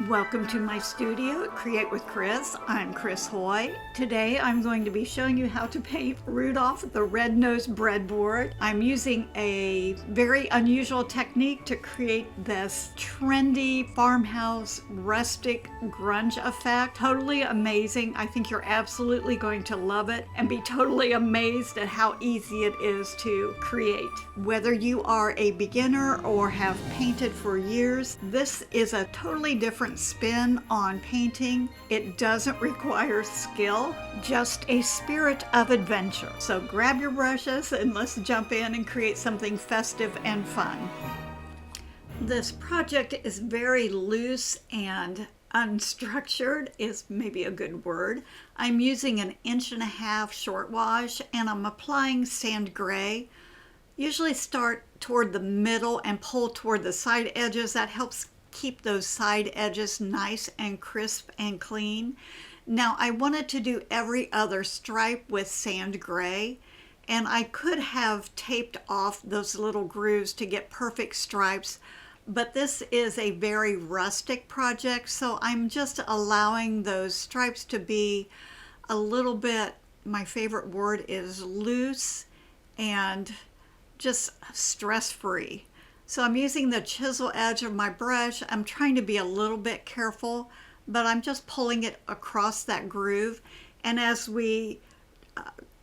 Welcome to my studio at Create with Chris. I'm Chris Haughey. Today I'm going to be showing you how to paint Rudolph the red-nosed breadboard. I'm using a very unusual technique to create this trendy farmhouse rustic grunge effect. Totally amazing. I think you're absolutely going to love it and be totally amazed at how easy it is to create. Whether you are a beginner or have painted for years, this is a totally different spin on painting. It doesn't require skill, just a spirit of adventure. So grab your brushes and let's jump in and create something festive and fun. This project is very loose and unstructured is maybe a good word. I'm using an 1.5" short wash and I'm applying sand gray. Usually start toward the middle and pull toward the side edges. That helps keep those side edges nice and crisp and clean. Now I wanted to do every other stripe with sand gray, and I could have taped off those little grooves to get perfect stripes, but this is a very rustic project, so I'm just allowing those stripes to be a little bit, my favorite word is loose and just stress-free. So I'm using the chisel edge of my brush. I'm trying to be a little bit careful, but I'm just pulling it across that groove. And as we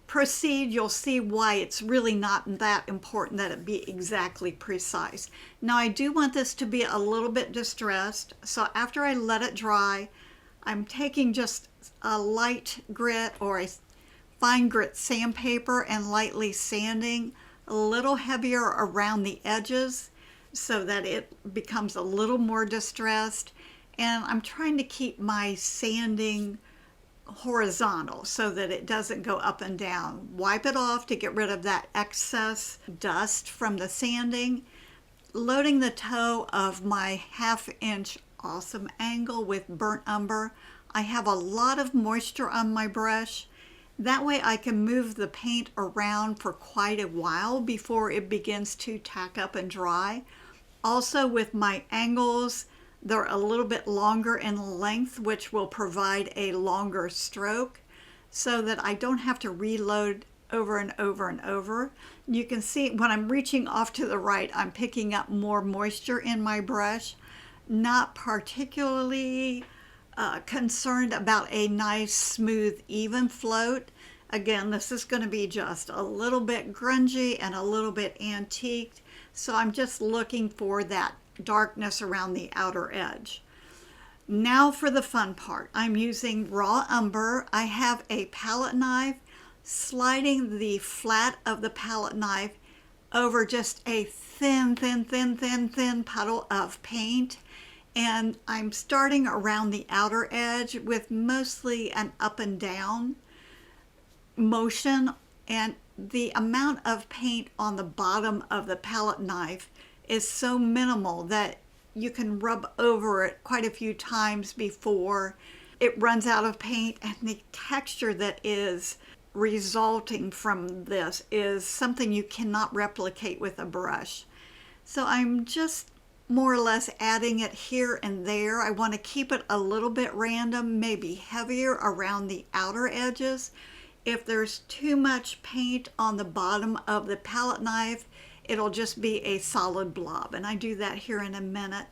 proceed, you'll see why it's really not that important that it be exactly precise. Now I do want this to be a little bit distressed. So after I let it dry, I'm taking just a light grit or a fine grit sandpaper and lightly sanding, a little heavier around the edges so that it becomes a little more distressed. And I'm trying to keep my sanding horizontal so that it doesn't go up and down. Wipe it off to get rid of that excess dust from the sanding. Loading the toe of my 1/2" awesome angle with burnt umber. I have a lot of moisture on my brush. That way I can move the paint around for quite a while before it begins to tack up and dry. Also with my angles, they're a little bit longer in length, which will provide a longer stroke so that I don't have to reload over and over and over. You can see when I'm reaching off to the right, I'm picking up more moisture in my brush. Not particularly concerned about a nice, smooth, even float. Again, this is going to be just a little bit grungy and a little bit antiqued, so I'm just looking for that darkness around the outer edge. Now for the fun part. I'm using raw umber. I have a palette knife, sliding the flat of the palette knife over just a thin puddle of paint. And I'm starting around the outer edge with mostly an up and down motion, and the amount of paint on the bottom of the palette knife is so minimal that you can rub over it quite a few times before it runs out of paint, and the texture that is resulting from this is something you cannot replicate with a brush. So I'm just more or less adding it here and there. I want to keep it a little bit random, maybe heavier around the outer edges. If there's too much paint on the bottom of the palette knife, it'll just be a solid blob, and I do that here in a minute.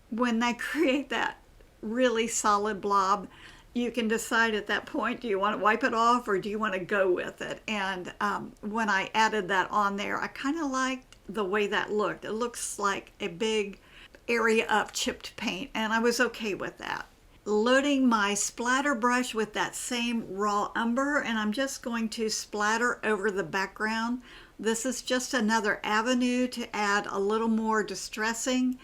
When I create that really solid blob, you can decide at that point, do you want to wipe it off or do you want to go with it? And when I added that on there, I kind of liked the way that looked. It looks like a big area of chipped paint, and I was okay with that. Loading my splatter brush with that same raw umber, and I'm just going to splatter over the background. This is just another avenue to add a little more distressing.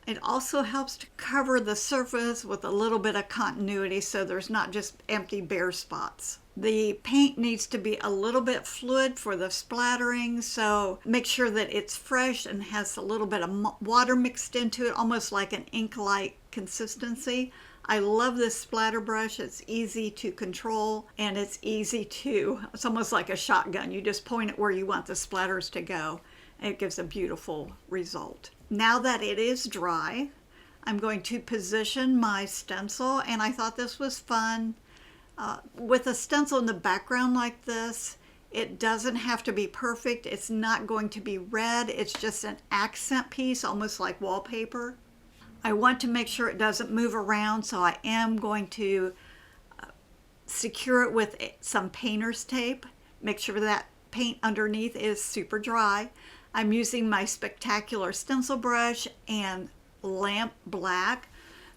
It also helps to cover the surface with a little bit of continuity so there's not just empty bare spots. The paint needs to be a little bit fluid for the splattering, so make sure that it's fresh and has a little bit of water mixed into it, almost like an ink-like consistency. I love this splatter brush. It's easy to control and it's almost like a shotgun. You just point it where you want the splatters to go and it gives a beautiful result. Now that it is dry, I'm going to position my stencil, and I thought this was fun. With a stencil in the background like this, it doesn't have to be perfect. It's not going to be red. It's just an accent piece, almost like wallpaper. I want to make sure it doesn't move around, so I am going to secure it with some painter's tape. Make sure that paint underneath is super dry. I'm using my Spectacular stencil brush and lamp black.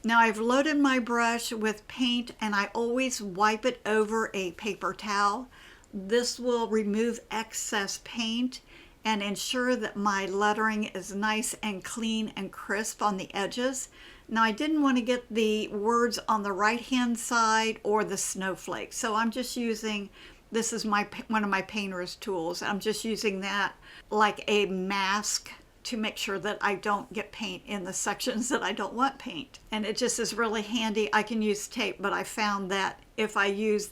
Now I've loaded my brush with paint, and I always wipe it over a paper towel. This will remove excess paint and ensure that my lettering is nice and clean and crisp on the edges. Now I didn't want to get the words on the right hand side or the snowflakes, so I'm just using, this is one of my painter's tools. I'm just using that like a mask to make sure that I don't get paint in the sections that I don't want paint. And it just is really handy. I can use tape, but I found that if I use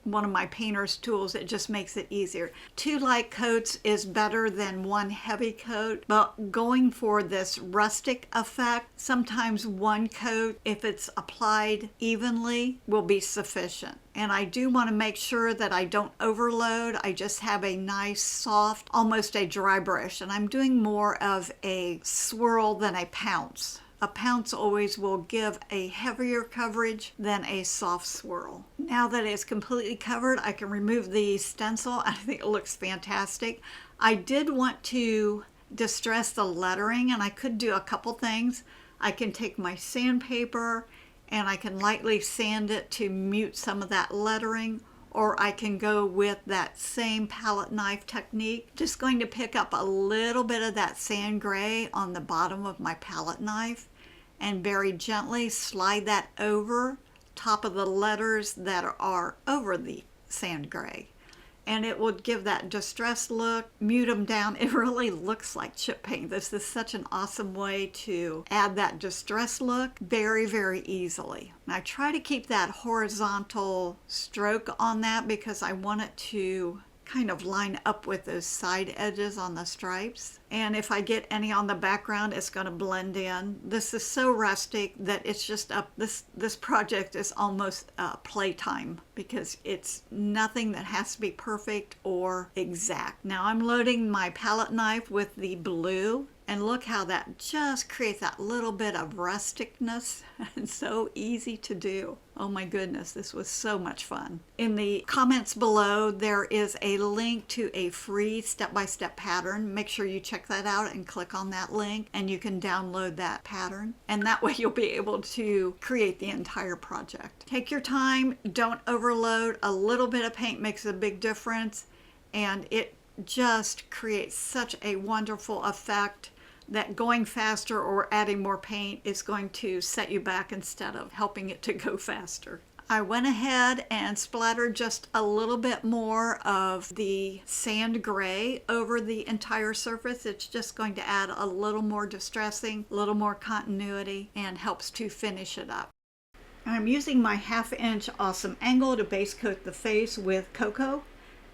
one of my painter's tools, it just makes it easier. 2 light coats is better than 1 heavy coat, but going for this rustic effect, sometimes 1 coat, if it's applied evenly, will be sufficient. And I do want to make sure that I don't overload. I just have a nice, soft, almost a dry brush, and I'm doing more of a swirl than a pounce. A pounce always will give a heavier coverage than a soft swirl. Now that it's completely covered, I can remove the stencil. I think it looks fantastic. I did want to distress the lettering, and I could do a couple things. I can take my sandpaper and I can lightly sand it to mute some of that lettering, or I can go with that same palette knife technique. Just going to pick up a little bit of that sand gray on the bottom of my palette knife and very gently slide that over top of the letters that are over the sand gray. And it will give that distressed look, mute them down. It really looks like chip paint. This is such an awesome way to add that distressed look very, very easily. And I try to keep that horizontal stroke on that because I want it to kind of line up with those side edges on the stripes. And if I get any on the background, it's going to blend in. This is so rustic that it's just this project is almost playtime because it's nothing that has to be perfect or exact. Now I'm loading my palette knife with the blue, and look how that just creates that little bit of rusticness. It's so easy to do. Oh my goodness, this was so much fun. In the comments below, there is a link to a free step-by-step pattern. Make sure you check that out and click on that link, and you can download that pattern. And that way you'll be able to create the entire project. Take your time, don't overload. A little bit of paint makes a big difference, and it just creates such a wonderful effect that going faster or adding more paint is going to set you back instead of helping it to go faster. I went ahead and splattered just a little bit more of the sand gray over the entire surface. It's just going to add a little more distressing, a little more continuity, and helps to finish it up. I'm using my 1/2 inch awesome angle to base coat the face with cocoa.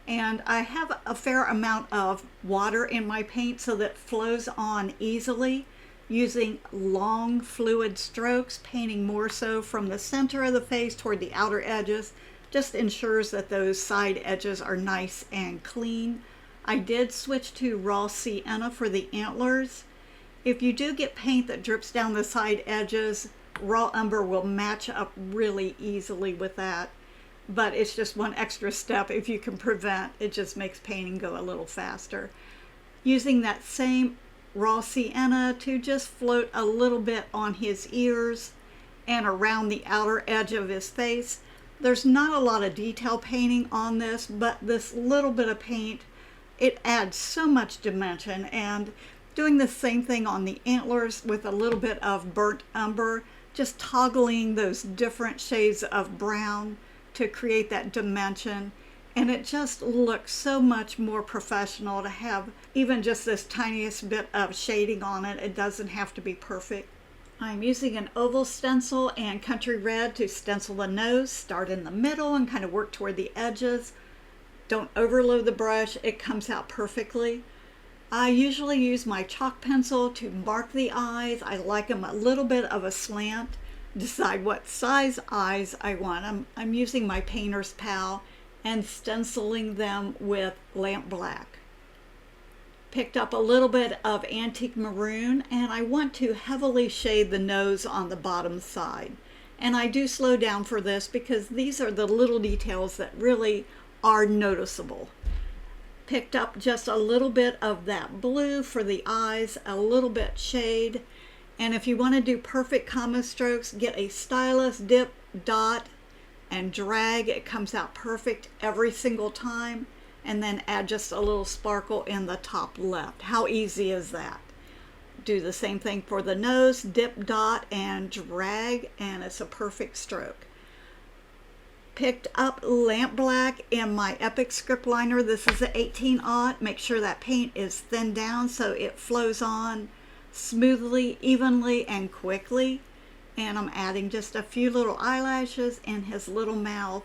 And I have a fair amount of water in my paint so that it flows on easily, using long fluid strokes, painting more so from the center of the face toward the outer edges. Just ensures that those side edges are nice and clean. I did switch to raw sienna for the antlers. If you do get paint that drips down the side edges, raw umber will match up really easily with that. But it's just one extra step if you can prevent. It just makes painting go a little faster. Using that same raw sienna to just float a little bit on his ears and around the outer edge of his face. There's not a lot of detail painting on this, but this little bit of paint, it adds so much dimension. And doing the same thing on the antlers with a little bit of burnt umber, just toggling those different shades of brown to create that dimension, and it just looks so much more professional to have even just this tiniest bit of shading on it. It doesn't have to be perfect. I'm using an oval stencil and country red to stencil the nose. Start in the middle and kind of work toward the edges. Don't overload the brush, it comes out perfectly. I usually use my chalk pencil to mark the eyes. I like them a little bit of a slant. Decide what size eyes I want. I'm using my painter's pal and stenciling them with lamp black. Picked up a little bit of antique maroon, and I want to heavily shade the nose on the bottom side. And I do slow down for this because these are the little details that really are noticeable. Picked up just a little bit of that blue for the eyes, a little bit shade. And if you want to do perfect comma strokes, get a stylus, dip, dot, and drag. It comes out perfect every single time. And then add just a little sparkle in the top left. How easy is that? Do the same thing for the nose, dip, dot, and drag, and it's a perfect stroke. Picked up lamp black in my Epic script liner. This is an 18-aught. Make sure that paint is thinned down so it flows on smoothly, evenly, and quickly. And I'm adding just a few little eyelashes in his little mouth.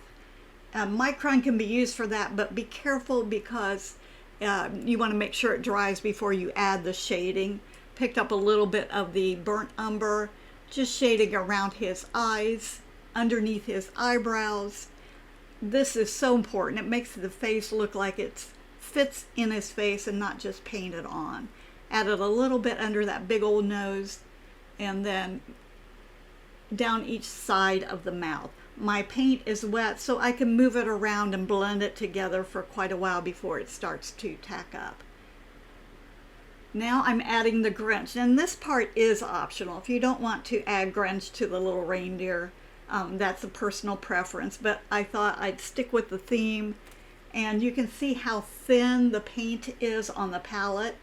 Micron can be used for that, but be careful because you want to make sure it dries before you add the shading. Picked up a little bit of the burnt umber, just shading around his eyes, underneath his eyebrows. This is so important. It makes the face look like it fits in his face and not just painted on. Added a little bit under that big old nose and then down each side of the mouth. My paint is wet, so I can move it around and blend it together for quite a while before it starts to tack up. Now I'm adding the grunge, and this part is optional. If you don't want to add grunge to the little reindeer, that's a personal preference, but I thought I'd stick with the theme. And you can see how thin the paint is on the palette.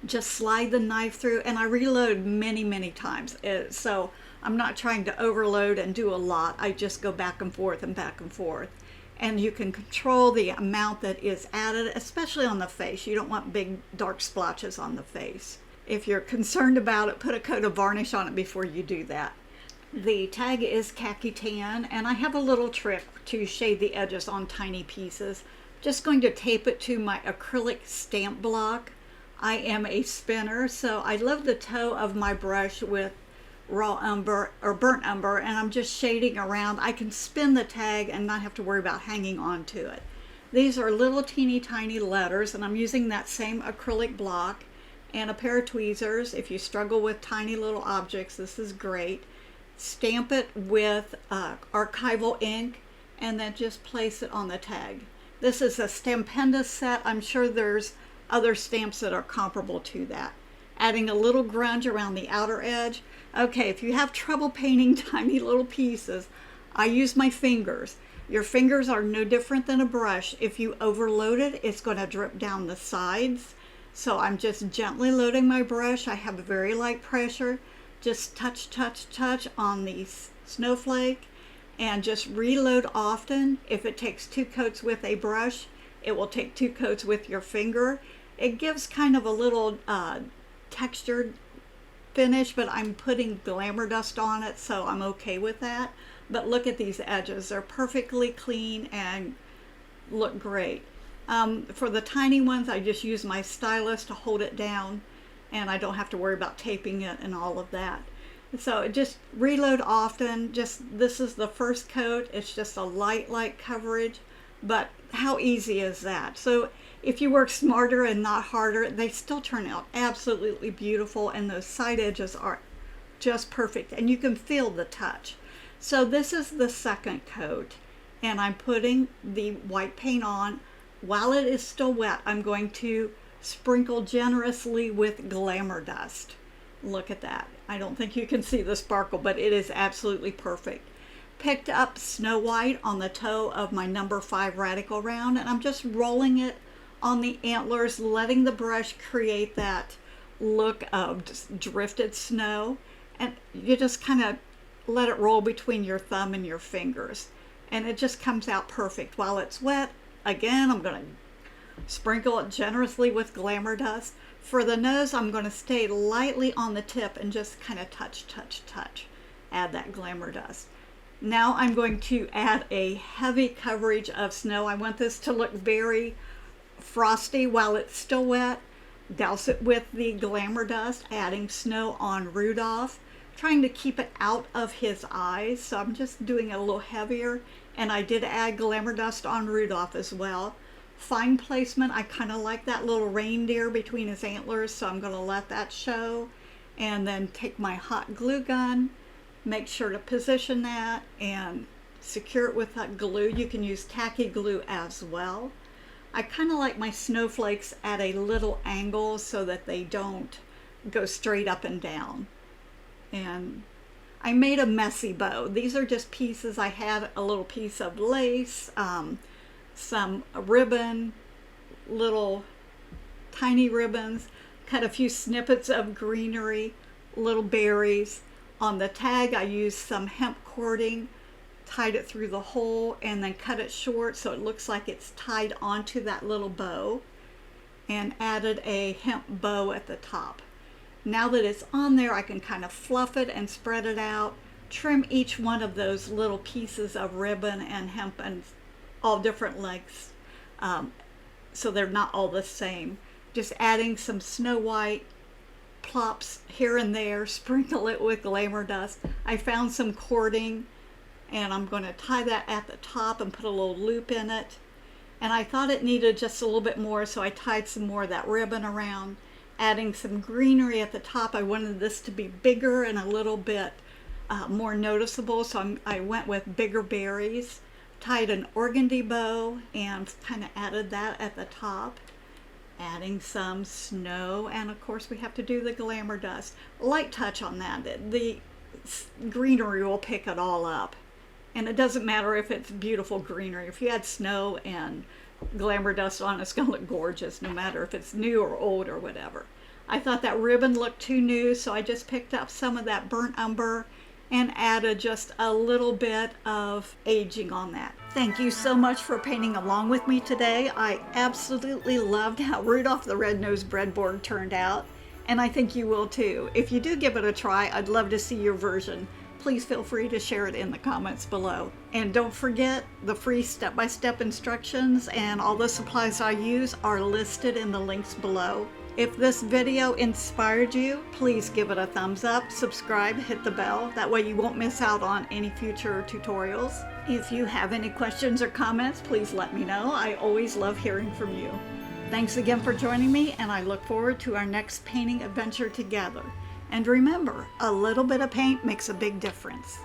Just slide the knife through, and I reload many times. So I'm not trying to overload and do a lot. I just go back and forth and back and forth. And you can control the amount that is added, especially on the face. You don't want big dark splotches on the face. If you're concerned about it, put a coat of varnish on it before you do that. The tag is khaki tan, and I have a little trick to shade the edges on tiny pieces. Just going to tape it to my acrylic stamp block. I am a spinner, so I love the toe of my brush with raw umber or burnt umber, and I'm just shading around. I can spin the tag and not have to worry about hanging on to it. These are little teeny tiny letters, and I'm using that same acrylic block and a pair of tweezers. If you struggle with tiny little objects, this is great. Stamp it with archival ink and then just place it on the tag. This is a Stampendous set. I'm sure there's other stamps that are comparable to that. Adding a little grunge around the outer edge. Okay, if you have trouble painting tiny little pieces, I use my fingers. Your fingers are no different than a brush. If you overload it, it's going to drip down the sides. So I'm just gently loading my brush. I have a very light pressure. Just touch on the snowflake and just reload often. If it takes 2 coats with a brush, it will take 2 coats with your finger. It gives kind of a little textured finish, but I'm putting glamour dust on it, so I'm okay with that. But look at these edges. They're perfectly clean and look great. For the tiny ones, I just use my stylus to hold it down, and I don't have to worry about taping it and all of that. So just reload often. This is the first coat. It's just a light coverage, but how easy is that? So if you work smarter and not harder, they still turn out absolutely beautiful, and those side edges are just perfect, and you can feel the touch. So this is the second coat, and I'm putting the white paint on. While it is still wet, I'm going to sprinkle generously with glamour dust. Look at that. I don't think you can see the sparkle, but it is absolutely perfect. Picked up Snow White on the toe of my number 5 Radical Round, and I'm just rolling it on the antlers, letting the brush create that look of just drifted snow, and you just kind of let it roll between your thumb and your fingers, and it just comes out perfect. While it's wet, again, I'm going to sprinkle it generously with glamour dust. For the nose, I'm going to stay lightly on the tip and just kind of touch. Add that glamour dust. Now I'm going to add a heavy coverage of snow. I want this to look very Frosty while it's still wet. Douse it with the Glamour Dust, adding snow on Rudolph, trying to keep it out of his eyes. So I'm just doing it a little heavier. And I did add Glamour Dust on Rudolph as well. Fine placement, I kind of like that little reindeer between his antlers, so I'm going to let that show. And then take my hot glue gun, make sure to position that and secure it with that glue. You can use tacky glue as well. I kind of like my snowflakes at a little angle so that they don't go straight up and down. And I made a messy bow. These are just pieces. I had a little piece of lace, some ribbon, little tiny ribbons, cut a few snippets of greenery, little berries. On the tag I used some hemp cording, tied it through the hole, and then cut it short so it looks like it's tied onto that little bow, and added a hemp bow at the top. Now that it's on there, I can kind of fluff it and spread it out, trim each one of those little pieces of ribbon and hemp and all different lengths, so they're not all the same. Just adding some Snow White plops here and there, sprinkle it with Glamour Dust. I found some cording, and I'm going to tie that at the top and put a little loop in it. And I thought it needed just a little bit more, so I tied some more of that ribbon around, adding some greenery at the top. I wanted this to be bigger and a little bit more noticeable, so I went with bigger berries. Tied an organdy bow and kind of added that at the top, adding some snow, and of course we have to do the Glamour Dust. Light touch on that. The greenery will pick it all up. And it doesn't matter if it's beautiful greenery. If you add snow and Glamour Dust on, it's going to look gorgeous, no matter if it's new or old or whatever. I thought that ribbon looked too new, so I just picked up some of that burnt umber and added just a little bit of aging on that. Thank you so much for painting along with me today. I absolutely loved how Rudolph the Red-Nosed Breadboard turned out, and I think you will too. If you do give it a try, I'd love to see your version. Please feel free to share it in the comments below. And don't forget, the free step-by-step instructions and all the supplies I use are listed in the links below. If this video inspired you, please give it a thumbs up, subscribe, hit the bell. That way you won't miss out on any future tutorials. If you have any questions or comments, please let me know. I always love hearing from you. Thanks again for joining me, and I look forward to our next painting adventure together. And remember, a little bit of paint makes a big difference.